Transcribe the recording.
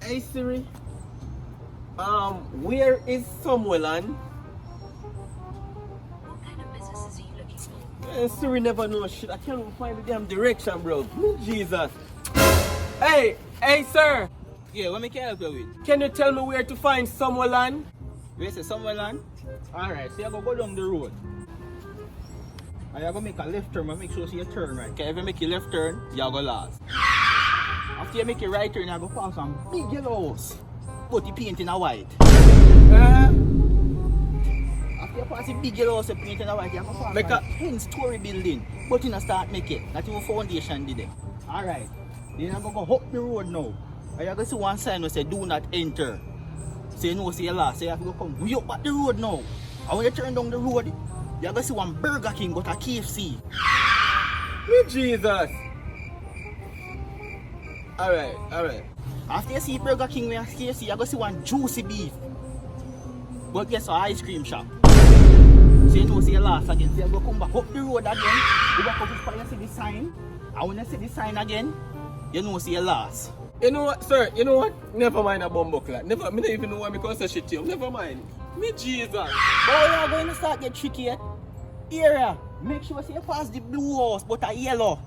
Hey Siri. Where is Summerland? What kind of businesses are you looking for? Siri never knows shit. I can't even find the damn direction, bro. Jesus. Hey, sir. Yeah, what me can help you with? Can you tell me where to find Summerland? You say somewhere land? Alright, so you go down the road. And you go make a left turn, but make sure you turn right. Okay, if you make a left turn, you go last. After you make a right turn, you go pass some big yellow house. But the paint in a white. After you pass the big yellow house, you paint in a white, you go pass Make a 10-story building. But you not start make it. Not even foundation did it. Alright. Then you go up the road now. And you go see one sign that say do not enter. So you know, say you lost, so you have to go come way up back the road now. And when you turn down the road, you're going to see one Burger King but a KFC. Jesus. Alright. After you see Burger King with a KFC, you're going to see one Juicy Beef. But guess what, ice cream shop. So you know, say you lost again. So you go come back up the road again. You walk up before you see the sign. And when you see the sign again, you know, say you lost. You know what, sir? You know what? Never mind a bumbo clat. Me don't even know why me cause shit to you. Never mind. Me Jesus. But you're going to start get tricky yet. Area, make sure you pass the blue house but a yellow.